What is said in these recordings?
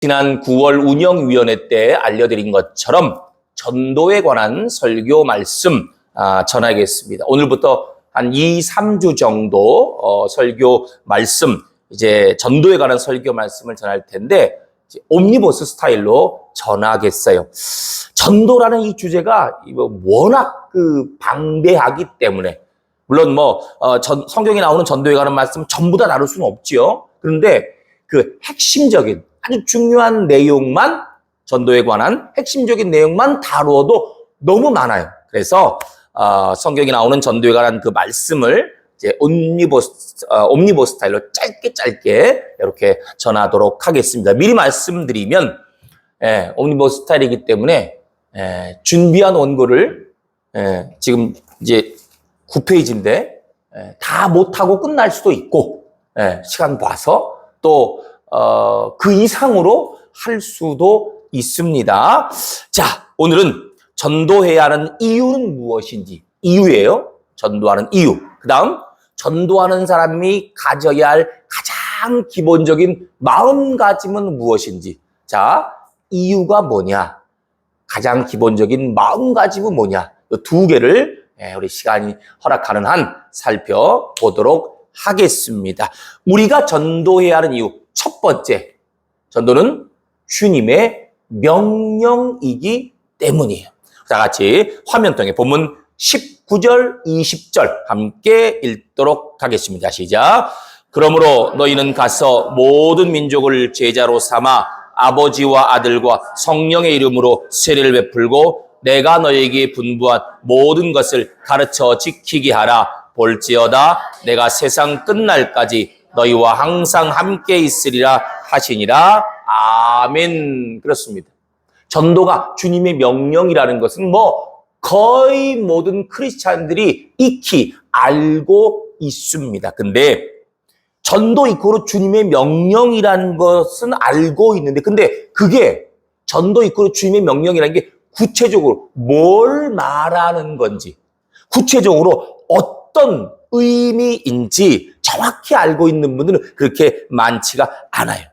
지난 9월 운영위원회 때 알려드린 것처럼 전도에 관한 설교 말씀 전하겠습니다. 오늘부터 한 2, 3주 정도 설교 말씀, 이제 전도에 관한 설교 말씀을 전할 텐데 옴니버스 스타일로 전하겠어요. 전도라는 이 주제가 워낙 방대하기 때문에 물론 성경에 나오는 전도에 관한 말씀 전부 다 다룰 수는 없지요. 그런데 핵심적인 아주 중요한 내용만, 전도에 관한 핵심적인 내용만 다루어도 너무 많아요. 그래서 성경에 나오는 전도에 관한 말씀을 이제 옴니버스 스타일로 짧게 이렇게 전하도록 하겠습니다. 미리 말씀드리면 옴니버스 스타일이기 때문에 준비한 원고를 지금 이제 9페이지인데 다 못하고 끝날 수도 있고 시간 봐서 또 그 이상으로 할 수도 있습니다. 자, 오늘은 전도해야 하는 이유는 무엇인지, 이유예요. 전도하는 이유. 그 다음 전도하는 사람이 가져야 할 가장 기본적인 마음가짐은 무엇인지. 자, 이유가 뭐냐, 가장 기본적인 마음가짐은 뭐냐, 이 두 개를 우리 시간이 허락하는 한 살펴보도록 하겠습니다. 우리가 전도해야 하는 이유, 첫 번째, 전도는 주님의 명령이기 때문이에요. 자, 같이 화면통에 본문 19절, 20절 함께 읽도록 하겠습니다. 시작. 그러므로 너희는 가서 모든 민족을 제자로 삼아 아버지와 아들과 성령의 이름으로 세례를 베풀고 내가 너희에게 분부한 모든 것을 가르쳐 지키게 하라. 볼지어다 내가 세상 끝날까지 너희와 항상 함께 있으리라 하시니라. 아멘. 그렇습니다. 전도가 주님의 명령이라는 것은 거의 모든 크리스찬들이 익히 알고 있습니다. 근데 전도 이코로 주님의 명령이라는 것은 알고 있는데, 근데 그게 전도 이코로 주님의 명령이라는 게 구체적으로 뭘 말하는 건지, 구체적으로 어떤 의미인지 정확히 알고 있는 분들은 그렇게 많지가 않아요.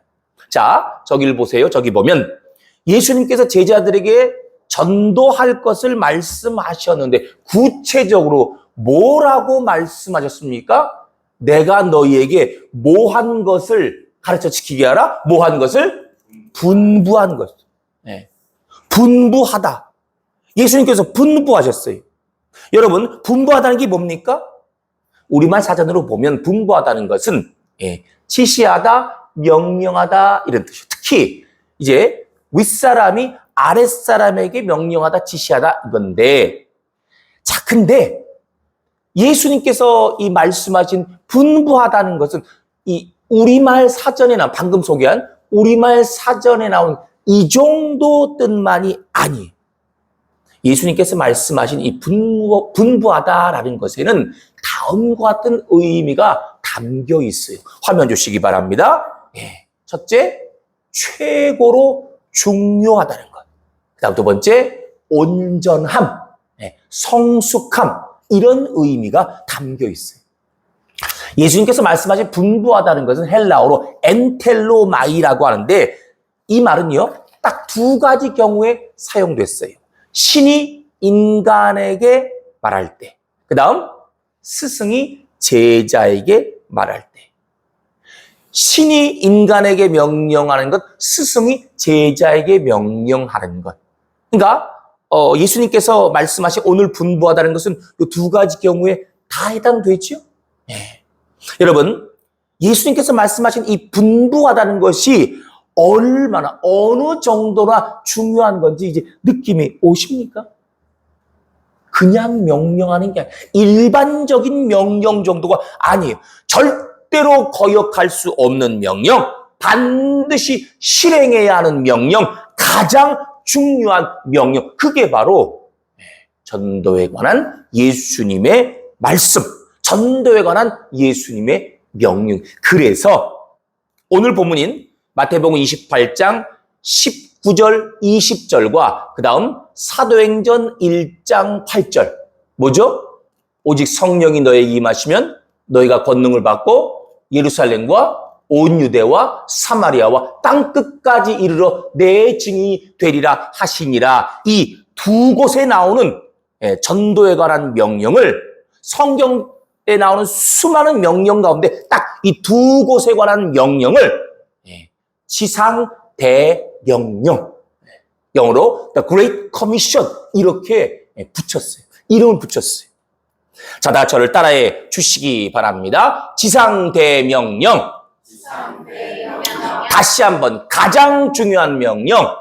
자, 저기를 보세요. 저기 보면 예수님께서 제자들에게 전도할 것을 말씀하셨는데 구체적으로 뭐라고 말씀하셨습니까? 내가 너희에게 뭐한 것을 가르쳐 지키게 하라? 뭐한 것을? 분부한 것. 분부하다. 예수님께서 분부하셨어요. 여러분, 분부하다는 게 뭡니까? 우리말 사전으로 보면 분부하다는 것은 지시하다, 명령하다 이런 뜻이에요. 특히 이제 윗사람이 아랫사람에게 명령하다, 지시하다 이건데, 자, 근데 예수님께서 이 말씀하신 분부하다는 것은 이 우리말 사전에 나온, 방금 소개한 우리말 사전에 나온 이 정도 뜻만이 아니에요. 예수님께서 말씀하신 이 분부하다라는 것에는 다음과 같은 의미가 담겨 있어요. 화면 주시기 바랍니다. 첫째, 최고로 중요하다는 것. 그 다음 두 번째, 온전함, 성숙함, 이런 의미가 담겨 있어요. 예수님께서 말씀하신 분부하다는 것은 헬라어로 엔텔로마이라고 하는데, 이 말은요, 딱 두 가지 경우에 사용됐어요. 신이 인간에게 말할 때, 그 다음 스승이 제자에게 말할 때. 신이 인간에게 명령하는 것, 스승이 제자에게 명령하는 것. 그러니까 예수님께서 말씀하신 오늘 분부하다는 것은 이 두 가지 경우에 다 해당되죠? 여러분, 예수님께서 말씀하신 이 분부하다는 것이 얼마나, 어느 정도나 중요한 건지 이제 느낌이 오십니까? 그냥 명령하는 게 아니에요. 일반적인 명령 정도가 아니에요. 절대로 거역할 수 없는 명령, 반드시 실행해야 하는 명령, 가장 중요한 명령. 그게 바로 전도에 관한 예수님의 말씀, 전도에 관한 예수님의 명령. 그래서 오늘 본문인 마태복음 28장 19절, 20절과 그 다음 사도행전 1장 8절. 뭐죠? 오직 성령이 너에게 임하시면 너희가 권능을 받고 예루살렘과 온 유대와 사마리아와 땅끝까지 이르러 내 증인이 되리라 하시니라. 이 두 곳에 나오는 전도에 관한 명령을 성경에 나오는 수많은 명령 가운데 딱 이 두 곳에 관한 명령을 지상 대명령, 영어로 The Great Commission 이렇게 붙였어요. 이름을 붙였어요. 자, 다 저를 따라해 주시기 바랍니다. 지상 대명령. 다시 한번 가장 중요한 명령.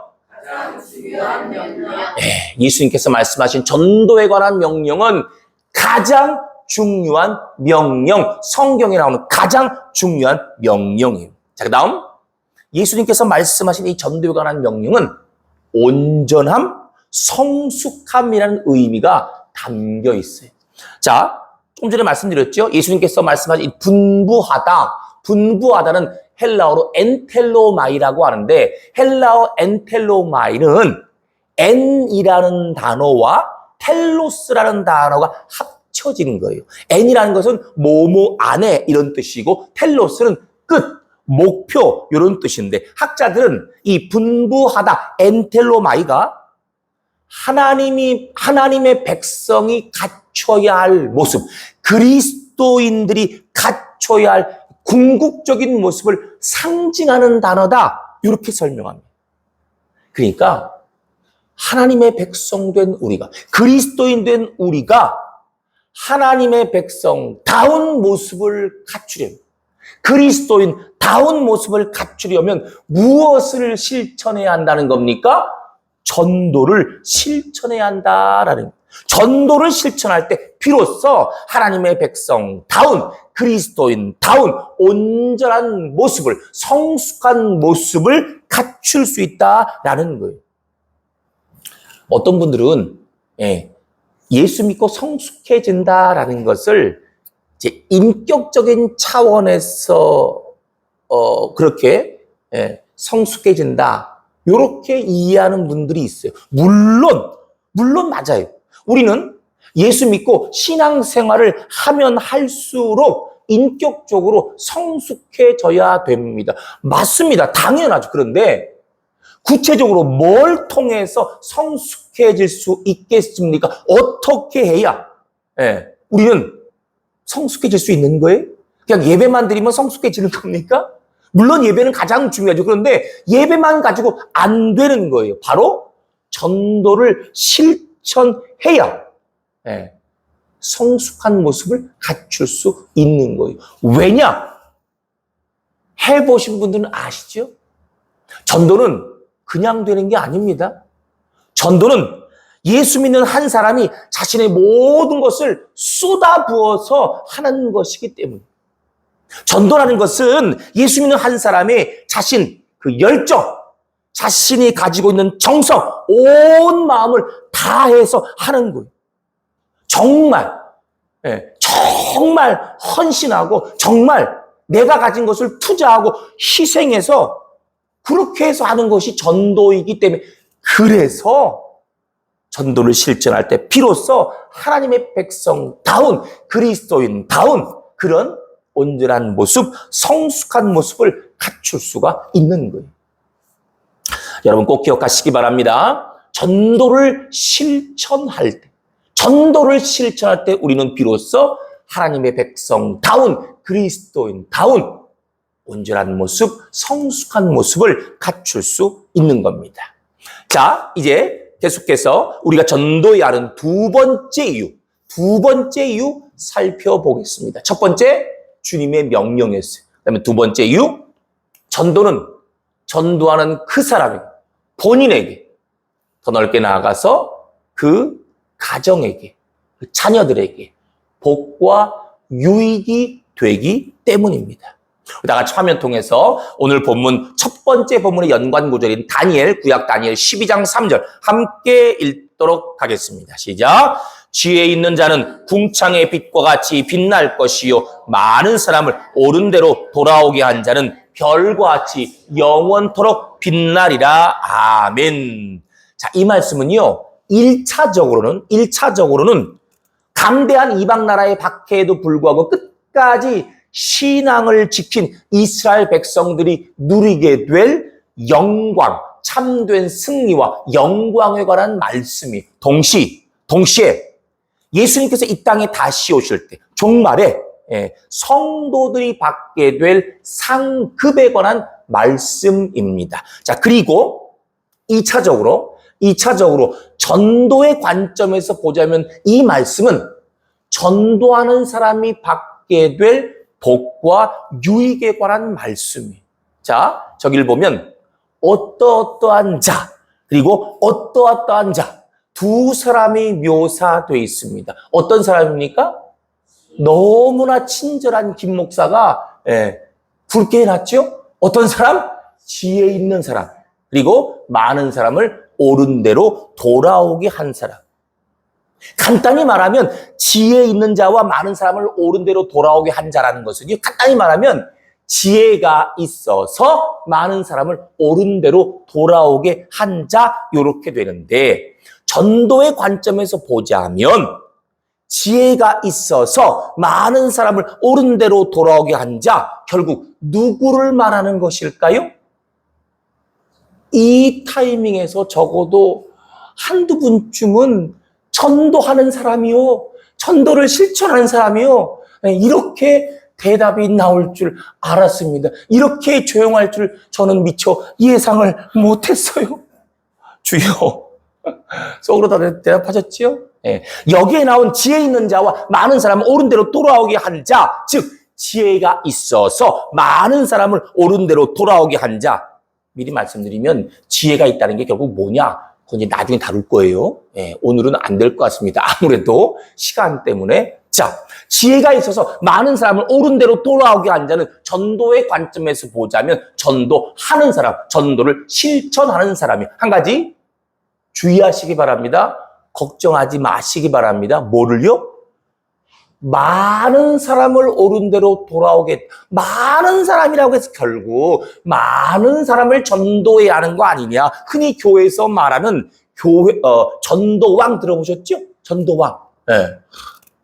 예수님께서 말씀하신 전도에 관한 명령은 가장 중요한 명령, 성경에 나오는 가장 중요한 명령이에요. 자, 그 다음 예수님께서 말씀하신 이 전도에 관한 명령은 온전함, 성숙함이라는 의미가 담겨 있어요. 자, 조금 전에 말씀드렸죠. 예수님께서 말씀하신 이 분부하다는 헬라어로 엔텔로마이라고 하는데, 헬라어 엔텔로마이는 엔이라는 단어와 텔로스라는 단어가 합쳐지는 거예요. 엔이라는 것은 뭐뭐 안에 이런 뜻이고, 텔로스는 끝, 목표 이런 뜻인데, 학자들은 이 분부하다 엔텔로마이가 하나님의 백성이 갖춰야 할 모습, 그리스도인들이 갖춰야 할 궁극적인 모습을 상징하는 단어다, 이렇게 설명합니다. 그러니까 하나님의 백성 된 우리가, 그리스도인 된 우리가 하나님의 백성다운 모습을 갖추려면, 그리스도인다운 모습을 갖추려면 무엇을 실천해야 한다는 겁니까? 전도를 실천해야 한다라는 거예요. 전도를 실천할 때 비로소 하나님의 백성다운, 그리스도인다운 온전한 모습을, 성숙한 모습을 갖출 수 있다라는 거예요. 어떤 분들은 예수 믿고 성숙해진다라는 것을 이제 인격적인 차원에서 그렇게 성숙해진다, 이렇게 이해하는 분들이 있어요. 물론 맞아요. 우리는 예수 믿고 신앙생활을 하면 할수록 인격적으로 성숙해져야 됩니다. 맞습니다. 당연하죠. 그런데 구체적으로 뭘 통해서 성숙해질 수 있겠습니까? 어떻게 해야 우리는 성숙해질 수 있는 거예요? 그냥 예배만 드리면 성숙해지는 겁니까? 물론 예배는 가장 중요하죠. 그런데 예배만 가지고 안 되는 거예요. 바로 전도를 실천해야 성숙한 모습을 갖출 수 있는 거예요. 왜냐? 해보신 분들은 아시죠? 전도는 그냥 되는 게 아닙니다. 전도는 예수 믿는 한 사람이 자신의 모든 것을 쏟아부어서 하는 것이기 때문에, 전도라는 것은 예수 믿는 한 사람의 자신, 그 열정, 자신이 가지고 있는 정성, 온 마음을 다해서 하는 거예요. 정말 헌신하고, 정말 내가 가진 것을 투자하고 희생해서 그렇게 해서 하는 것이 전도이기 때문에, 그래서 전도를 실천할 때 비로소 하나님의 백성다운, 그리스도인다운 그런 온전한 모습, 성숙한 모습을 갖출 수가 있는 거예요. 여러분 꼭 기억하시기 바랍니다. 전도를 실천할 때 우리는 비로소 하나님의 백성다운, 그리스도인다운 온전한 모습, 성숙한 모습을 갖출 수 있는 겁니다. 자, 이제 계속해서 우리가 전도해야 하는 두 번째 이유 살펴보겠습니다. 첫 번째, 주님의 명령이었어요. 그다음에 두 번째 이유, 전도는 전도하는 그 사람에게, 본인에게, 더 넓게 나아가서 그 가정에게, 그 자녀들에게 복과 유익이 되기 때문입니다. 다 같이 화면 통해서 오늘 본문, 첫 번째 본문의 연관 구절인 다니엘, 구약 다니엘 12장 3절 함께 읽도록 하겠습니다. 시작. 지혜 있는 자는 궁창의 빛과 같이 빛날 것이요, 많은 사람을 옳은 대로 돌아오게 한 자는 별과 같이 영원토록 빛나리라. 아멘. 자, 이 말씀은요, 1차적으로는 강대한 이방 나라의 박해에도 불구하고 끝까지 신앙을 지킨 이스라엘 백성들이 누리게 될 영광, 참된 승리와 영광에 관한 말씀이 동시에 예수님께서 이 땅에 다시 오실 때 종말에 성도들이 받게 될 상급에 관한 말씀입니다. 자, 그리고 2차적으로 전도의 관점에서 보자면 이 말씀은 전도하는 사람이 받게 될 복과 유익에 관한 말씀이에요. 자, 저기를 보면 어떠어떠한 자 그리고 어떠어떠한 자 두 사람이 묘사되어 있습니다. 어떤 사람입니까? 너무나 친절한 김 목사가 굵게 해놨죠? 어떤 사람? 지혜 있는 사람. 그리고 많은 사람을 옳은 대로 돌아오게 한 사람. 간단히 말하면 지혜 있는 자와 많은 사람을 옳은 대로 돌아오게 한 자라는 것은 간단히 말하면 지혜가 있어서 많은 사람을 옳은 대로 돌아오게 한 자 이렇게 되는데 전도의 관점에서 보자면 지혜가 있어서 많은 사람을 옳은 대로 돌아오게 한 자 결국 누구를 말하는 것일까요? 이 타이밍에서 적어도 한두 분쯤은 전도하는 사람이요, 전도를 실천하는 사람이요, 이렇게 대답이 나올 줄 알았습니다. 이렇게 조용할 줄 저는 미처 예상을 못했어요. 주여, 속으로 다 대답하셨지요? 여기에 나온 지혜 있는 자와 많은 사람을 옳은 대로 돌아오게 한 자, 즉 지혜가 있어서 많은 사람을 옳은 대로 돌아오게 한 자. 미리 말씀드리면 지혜가 있다는 게 결국 뭐냐? 그건 이제 나중에 다룰 거예요. 오늘은 안 될 것 같습니다. 아무래도 시간 때문에. 자, 지혜가 있어서 많은 사람을 옳은 대로 돌아오게 한 자는 전도의 관점에서 보자면 전도하는 사람, 전도를 실천하는 사람이 한 가지 주의하시기 바랍니다. 걱정하지 마시기 바랍니다. 뭐를요? 많은 사람을 옳은 대로 돌아오게, 많은 사람이라고 해서 결국 많은 사람을 전도해야 하는 거 아니냐. 흔히 교회에서 말하는 전도왕 들어보셨죠? 전도왕.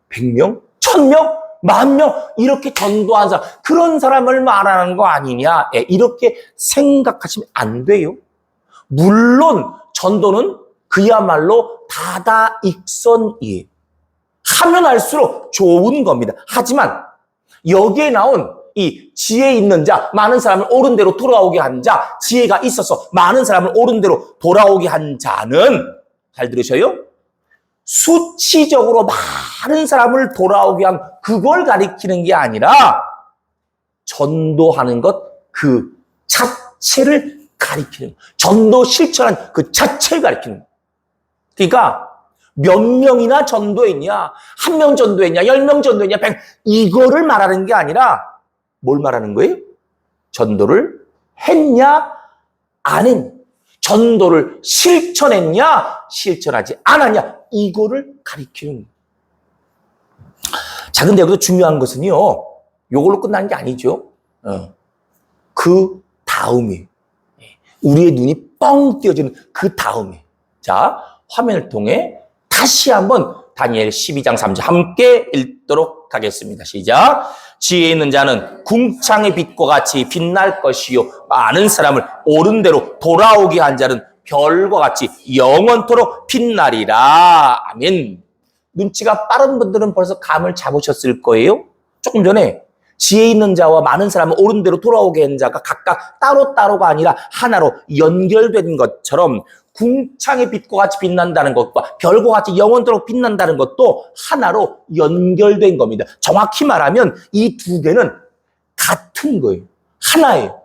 100명? 1000명? 10,000명? 이렇게 전도한 사람, 그런 사람을 말하는 거 아니냐. 이렇게 생각하시면 안 돼요. 물론 전도는 그야말로 다다익선이에요. 하면 할수록 좋은 겁니다. 하지만 여기에 나온 이 지혜 있는 자, 많은 사람을 옳은 대로 돌아오게 한 자, 지혜가 있어서 많은 사람을 옳은 대로 돌아오게 한 자는, 잘 들으셔요? 수치적으로 많은 사람을 돌아오게 한 그걸 가리키는 게 아니라 전도하는 것 그 자체를 가리키는, 전도 실천한 그 자체를 가리키는 거예요. 그러니까 몇 명이나 전도했냐, 1명 전도했냐, 10명 전도했냐, 100, 이거를 말하는 게 아니라 뭘 말하는 거예요? 전도를 했냐, 안 했냐, 전도를 실천했냐, 실천하지 않았냐, 이거를 가리키는 거예요. 자, 근데 여기서 중요한 것은요, 요걸로 끝나는 게 아니죠. 그 다음이, 우리의 눈이 뻥 띄어지는 그 다음이. 자, 화면을 통해 다시 한번 다니엘 12장 3절 함께 읽도록 하겠습니다. 시작. 지혜 있는 자는 궁창의 빛과 같이 빛날 것이요, 많은 사람을 옳은 대로 돌아오게 한 자는 별과 같이 영원토록 빛나리라. 아멘. 눈치가 빠른 분들은 벌써 감을 잡으셨을 거예요. 조금 전에 지혜 있는 자와 많은 사람을 옳은 대로 돌아오게 한 자가 각각 따로따로가 아니라 하나로 연결된 것처럼 궁창의 빛과 같이 빛난다는 것과 별과 같이 영원토록 빛난다는 것도 하나로 연결된 겁니다. 정확히 말하면 이 두 개는 같은 거예요. 하나예요.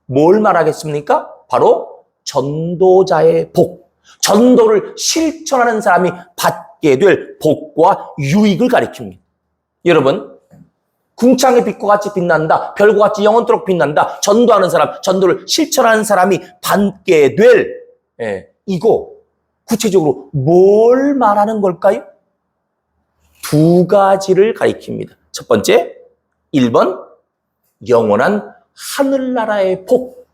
뭘 말하겠습니까? 바로 전도자의 복, 전도를 실천하는 사람이 받게 될 복과 유익을 가리킵니다. 여러분, 궁창의 빛과 같이 빛난다, 별과 같이 영원토록 빛난다, 전도하는 사람, 전도를 실천하는 사람이 받게 될 이거 구체적으로 뭘 말하는 걸까요? 두 가지를 가리킵니다. 첫 번째, 1번 영원한 하늘나라의 복,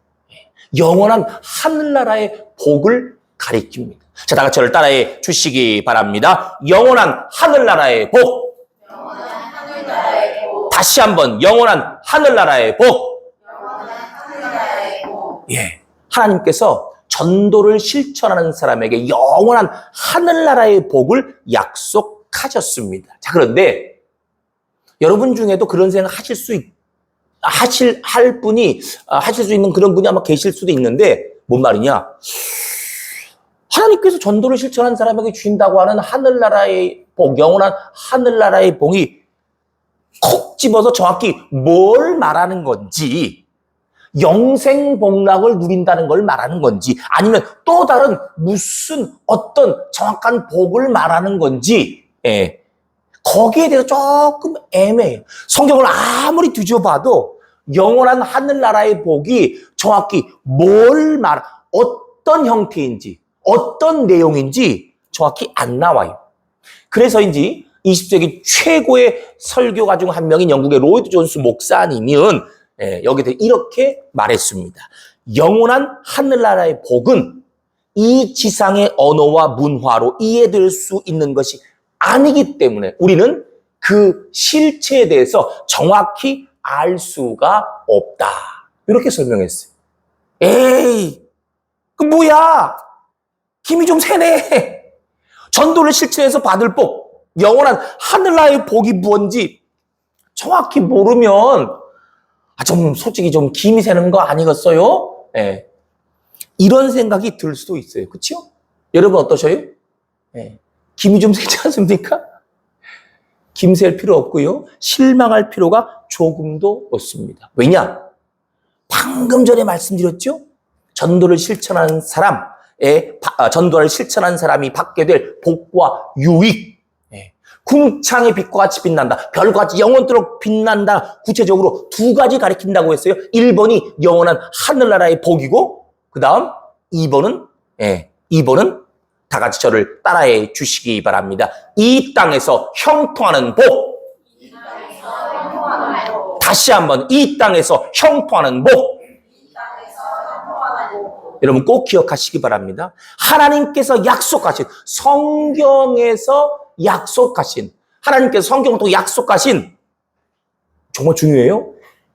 영원한 하늘나라의 복을 가리킵니다. 자, 다 같이 저를 따라해 주시기 바랍니다. 영원한 하늘나라의 복. 다시 한번 영원한 하늘나라의 복. 예. 하나님께서 전도를 실천하는 사람에게 영원한 하늘나라의 복을 약속하셨습니다. 자, 그런데 여러분 중에도 그런 생각 하실 수 있는 그런 분이 아마 계실 수도 있는데, 뭔 말이냐? 하나님께서 전도를 실천한 사람에게 주신다고 하는 하늘나라의 복, 영원한 하늘나라의 복이 콕 집어서 정확히 뭘 말하는 건지, 영생복락을 누린다는 걸 말하는 건지, 아니면 또 다른 무슨 어떤 정확한 복을 말하는 건지, 예, 거기에 대해서 조금 애매해요. 성경을 아무리 뒤져봐도 영원한 하늘나라의 복이 정확히 어떤 형태인지, 어떤 내용인지 정확히 안 나와요. 그래서인지 20세기 최고의 설교가 중 한 명인 영국의 로이드 존스 목사님은 여기서 이렇게 말했습니다. 영원한 하늘나라의 복은 이 지상의 언어와 문화로 이해될 수 있는 것이 아니기 때문에 우리는 그 실체에 대해서 정확히 알 수가 없다. 이렇게 설명했어요. 에이, 그 뭐야? 힘이 좀 세네. 전도를 실천해서 받을 복, 영원한 하늘나라의 복이 무엇인지 정확히 모르면 좀 솔직히 좀 김이 새는 거 아니겠어요? 예. 이런 생각이 들 수도 있어요. 그렇죠? 여러분 어떠셔요? 예. 김이 좀 새지 않습니까? 김 셀 필요 없고요. 실망할 필요가 조금도 없습니다. 왜냐? 방금 전에 말씀드렸죠? 전도를 실천한 사람이 받게 될 복과 유익. 궁창의 빛과 같이 빛난다. 별과 같이 영원토록 빛난다. 구체적으로 두 가지 가리킨다고 했어요. 1번이 영원한 하늘나라의 복이고, 그 다음 2번은 다 같이 저를 따라해 주시기 바랍니다. 이 땅에서 형통하는 복. 다시 한번 이 땅에서 형통하는 복. 여러분 꼭 기억하시기 바랍니다. 하나님께서 약속하신, 성경에서 약속하신, 하나님께서 성경을 또 약속하신, 정말 중요해요.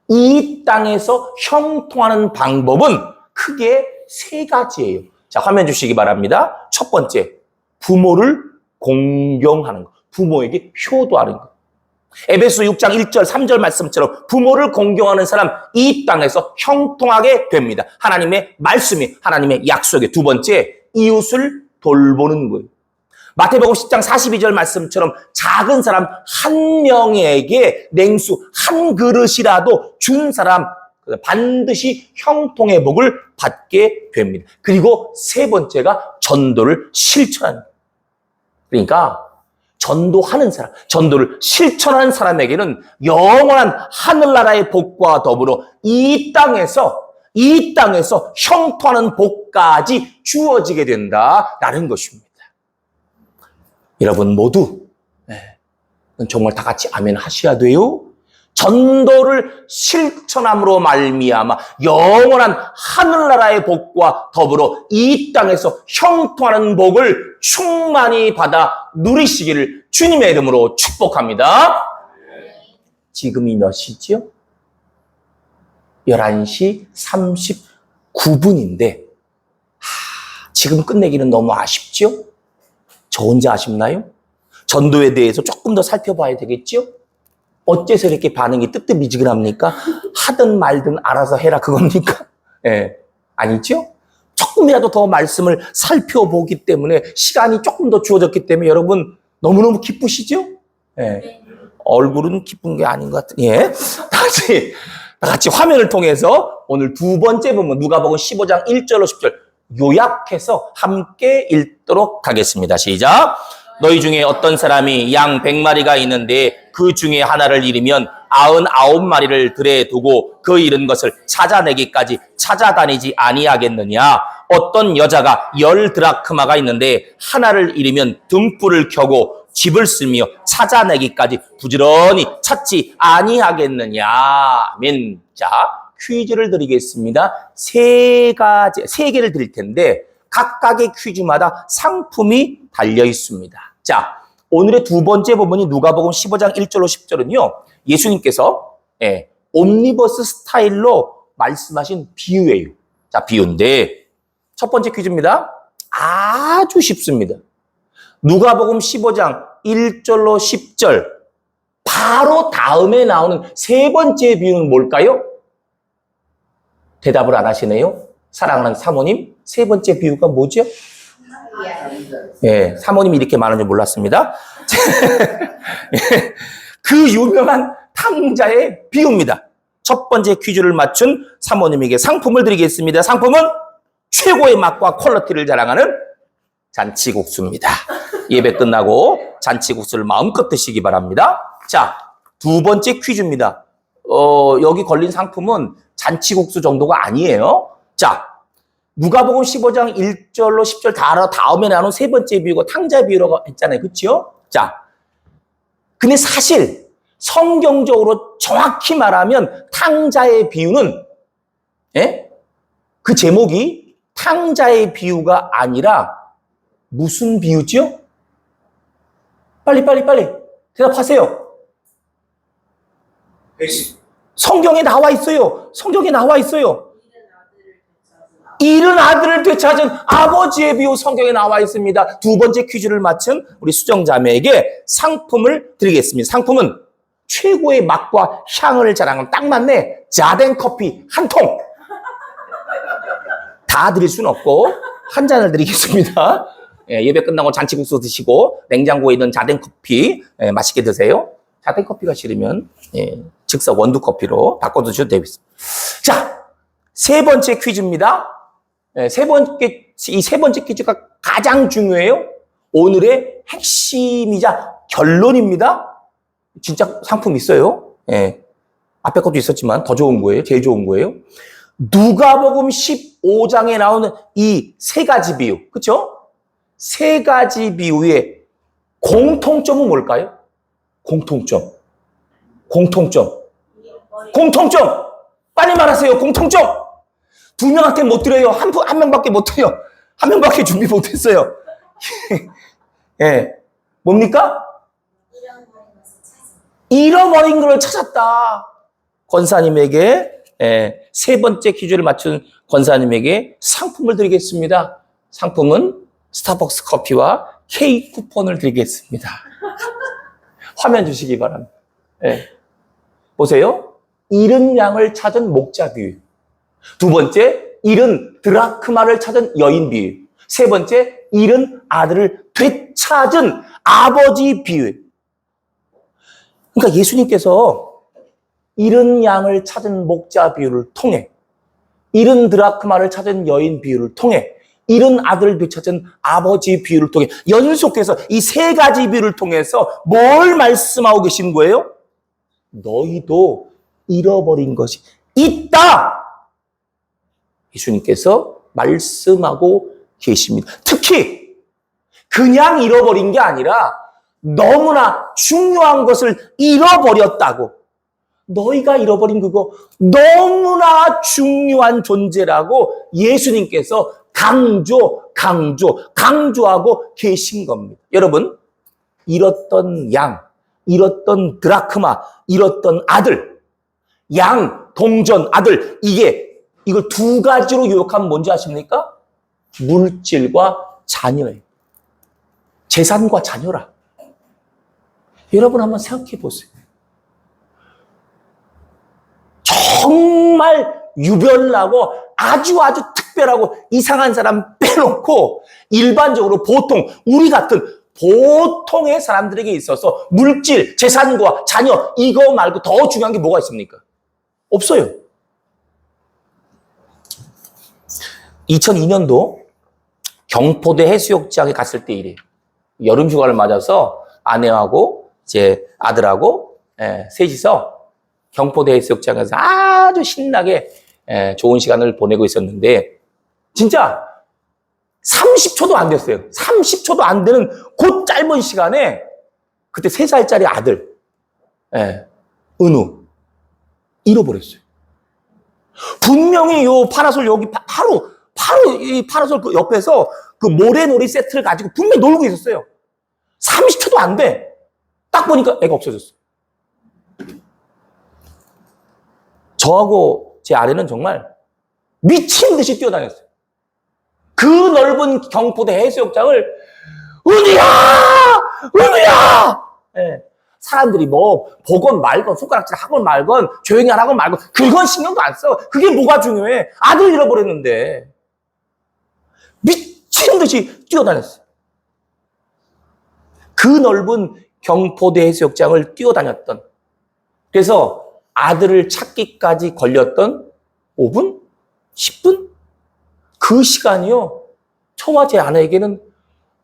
이 땅에서 형통하는 방법은 크게 세 가지예요. 자, 화면 주시기 바랍니다. 첫 번째, 부모를 공경하는 것. 부모에게 효도하는 것. 에베소 6장 1절 3절 말씀처럼 부모를 공경하는 사람 이 땅에서 형통하게 됩니다. 하나님의 말씀이, 하나님의 약속이. 두 번째, 이웃을 돌보는 거예요. 마태복음 10장 42절 말씀처럼 작은 사람 한 명에게 냉수 한 그릇이라도 준 사람 반드시 형통의 복을 받게 됩니다. 그리고 세 번째가 전도를 실천하는 거예요. 그러니까 전도하는 사람, 전도를 실천하는 사람에게는 영원한 하늘나라의 복과 더불어 이 땅에서 형통하는 복까지 주어지게 된다라는 것입니다. 여러분 모두 정말 다 같이 아멘 하셔야 돼요. 전도를 실천함으로 말미암아 영원한 하늘나라의 복과 더불어 이 땅에서 형통하는 복을 충만히 받아 누리시기를 주님의 이름으로 축복합니다. 지금이 몇 시죠? 11시 39분인데 지금 끝내기는 너무 아쉽죠? 저 혼자 아쉽나요? 전도에 대해서 조금 더 살펴봐야 되겠죠? 어째서 이렇게 반응이 뜨뜻미지근합니까? 하든 말든 알아서 해라 그겁니까? 예, 아니죠? 조금이라도 더 말씀을 살펴보기 때문에 시간이 조금 더 주어졌기 때문에 여러분 너무너무 기쁘시죠? 예, 얼굴은 기쁜 게 아닌 것 같은. 예, 다 같이 화면을 통해서 오늘 두 번째 부분 누가복음 15장 1절로 10절 요약해서 함께 읽도록 하겠습니다. 시작. 너희 중에 어떤 사람이 양 100마리가 있는데 그 중에 하나를 잃으면 99마리를 들에 두고 그 잃은 것을 찾아내기까지 찾아다니지 아니하겠느냐? 어떤 여자가 10드라크마가 있는데 하나를 잃으면 등불을 켜고 집을 쓰며 찾아내기까지 부지런히 찾지 아니하겠느냐? 아멘. 자, 퀴즈를 드리겠습니다. 세 개를 드릴 텐데 각각의 퀴즈마다 상품이 달려 있습니다. 자, 오늘의 두 번째 본문이 누가복음 15장 1절로 10절은요. 예수님께서 옴니버스 스타일로 말씀하신 비유예요. 자, 비유인데 첫 번째 퀴즈입니다. 아주 쉽습니다. 누가복음 15장 1절로 10절 바로 다음에 나오는 세 번째 비유는 뭘까요? 대답을 안 하시네요. 사랑하는 사모님, 세 번째 비유가 뭐죠? 예, 사모님이 이렇게 많은 줄 몰랐습니다. 그 유명한 탕자의 비유입니다. 첫 번째 퀴즈를 맞춘 사모님에게 상품을 드리겠습니다. 상품은 최고의 맛과 퀄리티를 자랑하는 잔치국수입니다. 예배 끝나고 잔치국수를 마음껏 드시기 바랍니다. 자, 두 번째 퀴즈입니다. 여기 걸린 상품은 잔치국수 정도가 아니에요. 자, 누가복음 15장 1절로 10절 다음에 나오는 세 번째 비유가 탕자 비유라고 했잖아요. 그렇죠? 자, 근데 사실 성경적으로 정확히 말하면 탕자의 비유는 그 제목이 탕자의 비유가 아니라 무슨 비유죠? 빨리 대답하세요. 성경에 나와 있어요. 성경에 나와 있어요. 잃은 아들을 되찾은 아버지의 비유 성경에 나와 있습니다. 두 번째 퀴즈를 맞춘 우리 수정자매에게 상품을 드리겠습니다. 상품은 최고의 맛과 향을 자랑하는 딱 맞네. 자덴 커피 한 통. 다 드릴 수는 없고 한 잔을 드리겠습니다. 예배 끝나고 잔치국수 드시고 냉장고에 있는 자덴 커피 맛있게 드세요. 자덴 커피가 싫으면 즉석 원두 커피로 바꿔 드셔도 되겠습니다. 자, 세 번째 퀴즈입니다. 이 세 번째 퀴즈가 가장 중요해요. 오늘의 핵심이자 결론입니다. 진짜 상품 있어요. 앞에 것도 있었지만 더 좋은 거예요. 제일 좋은 거예요. 누가복음 15장에 나오는 이 세 가지 비유, 그렇죠? 세 가지 비유의 공통점은 뭘까요? 공통점. 빨리 말하세요. 공통점. 두 명한테 못 드려요. 한 명밖에 못 드려요. 한 명밖에 준비 못했어요. 뭡니까? 잃어버린 걸 찾았다. 권사님에게 세 번째 퀴즈를 맞춘 권사님에게 상품을 드리겠습니다. 상품은 스타벅스 커피와 케이크 쿠폰을 드리겠습니다. 화면 주시기 바랍니다. 보세요. 잃은 양을 찾은 목자 비유. 두 번째, 잃은 드라크마를 찾은 여인 비유. 세 번째, 잃은 아들을 되찾은 아버지 비유. 그러니까 예수님께서 잃은 양을 찾은 목자 비유를 통해, 잃은 드라크마를 찾은 여인 비유를 통해, 잃은 아들을 되찾은 아버지 비유를 통해 연속해서 이 세 가지 비유를 통해서 뭘 말씀하고 계신 거예요? 너희도 잃어버린 것이 있다. 예수님께서 말씀하고 계십니다. 특히 그냥 잃어버린 게 아니라 너무나 중요한 것을 잃어버렸다고. 너희가 잃어버린 그거 너무나 중요한 존재라고 예수님께서 강조하고 계신 겁니다. 여러분, 잃었던 양, 잃었던 드라크마, 잃었던 아들, 양, 동전, 아들, 이걸 두 가지로 요약하면 뭔지 아십니까? 물질과 자녀예요. 재산과 자녀라. 여러분 한번 생각해 보세요. 정말 유별나고 아주 특별하고 이상한 사람 빼놓고 일반적으로 보통 우리 같은 보통의 사람들에게 있어서 물질, 재산과 자녀 이거 말고 더 중요한 게 뭐가 있습니까? 없어요. 2002년도 경포대 해수욕장에 갔을 때 일이에요. 여름 휴가를 맞아서 아내하고 제 아들하고 셋이서 경포대 해수욕장에서 아주 신나게 좋은 시간을 보내고 있었는데 진짜 30초도 안 됐어요. 30초도 안 되는 그 짧은 시간에 그때 3살짜리 아들 은우 잃어버렸어요. 분명히 요 파라솔 여기 바로 이 파라솔 그 옆에서 그 모래놀이 세트를 가지고 분명히 놀고 있었어요. 30초도 안 돼. 딱 보니까 애가 없어졌어. 저하고 제 아내는 정말 미친 듯이 뛰어다녔어요. 그 넓은 경포대 해수욕장을 은우야! 은우야! 네. 사람들이 뭐 보건 말건 손가락질 하건 말건 조용히 하건 말건 그건 신경도 안 써. 그게 뭐가 중요해. 아들 잃어버렸는데. 미친 듯이 뛰어다녔어요. 그 넓은 경포대 해수욕장을 뛰어다녔던, 그래서 아들을 찾기까지 걸렸던 5분? 10분? 그 시간이요, 저와 제 아내에게는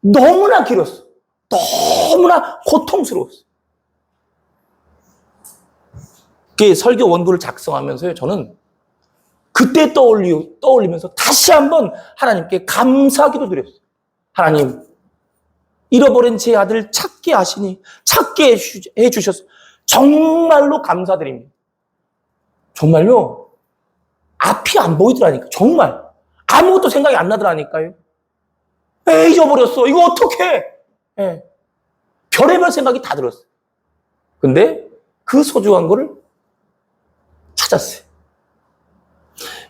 너무나 길었어. 너무나 고통스러웠어. 그 설교 원고를 작성하면서요, 저는 그때 떠올리면서 다시 한번 하나님께 감사하기도 드렸어요. 하나님, 잃어버린 제 아들 찾게 하시니, 찾게 해주셔서 정말로 감사드립니다. 정말요, 앞이 안 보이더라니까. 정말 아무것도 생각이 안 나더라니까요. 잊어버렸어. 이거 어떡해. 별의별 생각이 다 들었어요. 근데 그 소중한 거를 찾았어요.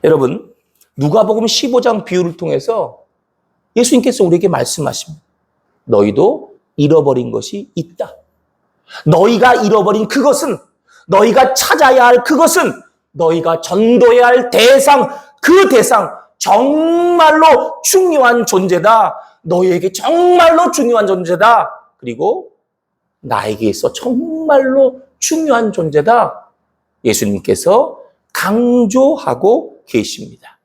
여러분, 누가복음 15장 비유를 통해서 예수님께서 우리에게 말씀하십니다. 너희도 잃어버린 것이 있다. 너희가 잃어버린 그것은, 너희가 찾아야 할 그것은, 너희가 전도해야 할 대상, 그 대상, 정말로 중요한 존재다. 너희에게 정말로 중요한 존재다. 그리고 나에게 있어 정말로 중요한 존재다. 예수님께서 강조하고 계십니다.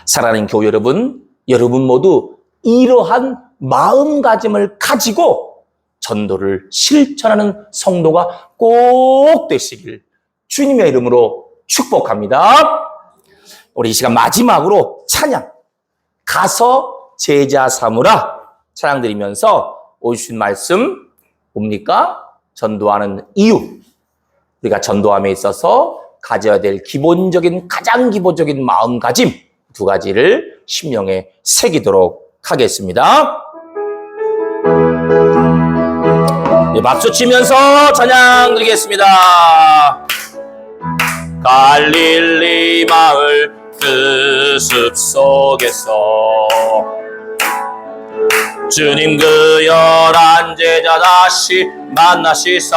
사랑하는 교회 여러분, 여러분 모두 이러한 마음가짐을 가지고 전도를 실천하는 성도가 꼭 되시길 주님의 이름으로 축복합니다. 우리 이 시간 마지막으로 찬양, 가서 제자 삼으라 찬양 드리면서 오주신 말씀 뭡니까? 전도하는 이유. 우리가 전도함에 있어서 가져야 될 가장 기본적인 마음가짐 2가지를 심령에 새기도록 하겠습니다. 네, 박수 치면서 찬양 드리겠습니다. 갈릴리 마을 그 숲속에서 주님 그 11 제자 다시 만나시사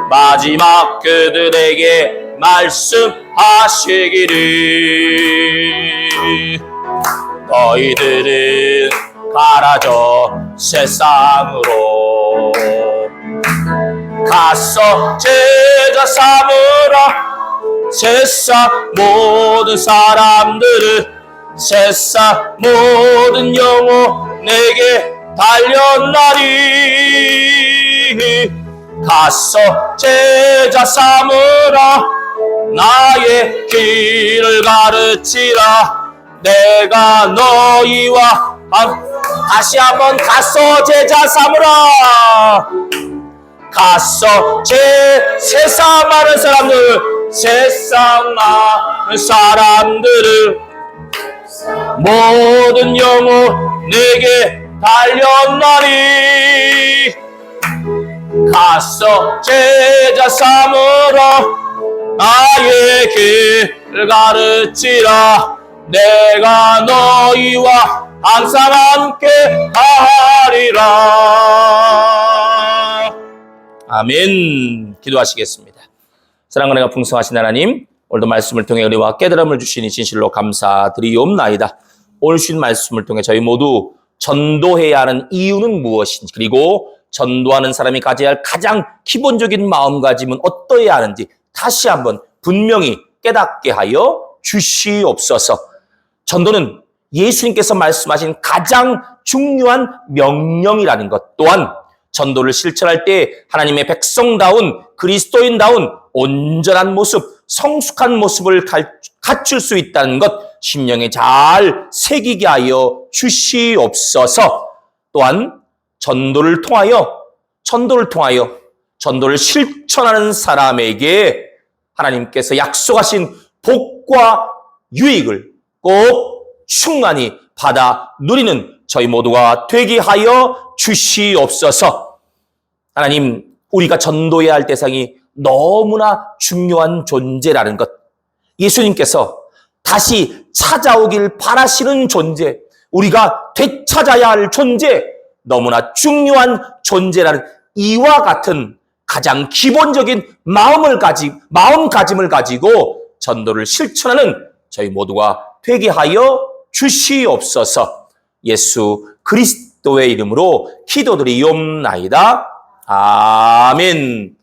마지막 그들에게 말씀하시기를 너희들은 가라져 세상으로 가서 제자 삼으라 세상 모든 사람들을 세상 모든 영혼 내게 달렸나니 가서 제자 삼으라 나의 길을 가르치라 내가 너희와 다시 한번 가서 제자 삼으라 가서 세상 많은 사람들 세상 많은 사람들을 모든 영혼 내게 달렸나니 가서 제자 삼으라 나의 길을 가르치라 내가 너희와 항상 함께 하리라. 아멘. 기도하시겠습니다. 사랑과 은혜가 풍성하신 하나님, 오늘도 말씀을 통해 은혜와 깨달음을 주시니 진실로 감사드리옵나이다. 오늘 주신 말씀을 통해 저희 모두 전도해야 하는 이유는 무엇인지, 그리고 전도하는 사람이 가져야 할 가장 기본적인 마음가짐은 어떠해야 하는지 다시 한번 분명히 깨닫게 하여 주시옵소서. 전도는 예수님께서 말씀하신 가장 중요한 명령이라는 것, 또한 전도를 실천할 때 하나님의 백성다운 그리스도인다운 온전한 모습, 성숙한 모습을 갖출 수 있다는 것 심령에 잘 새기게 하여 주시옵소서. 또한 전도를 통하여 전도를 실천하는 사람에게 하나님께서 약속하신 복과 유익을 꼭 충만히 받아 누리는 저희 모두가 되게 하여 주시옵소서. 하나님, 우리가 전도해야 할 대상이 너무나 중요한 존재라는 것, 예수님께서 다시 찾아오길 바라시는 존재, 우리가 되찾아야 할 존재, 너무나 중요한 존재라는 이와 같은 가장 기본적인 마음가짐을 가지고 전도를 실천하는 저희 모두가 되게 하여 주시옵소서. 예수 그리스도의 이름으로 기도드리옵나이다. 아멘.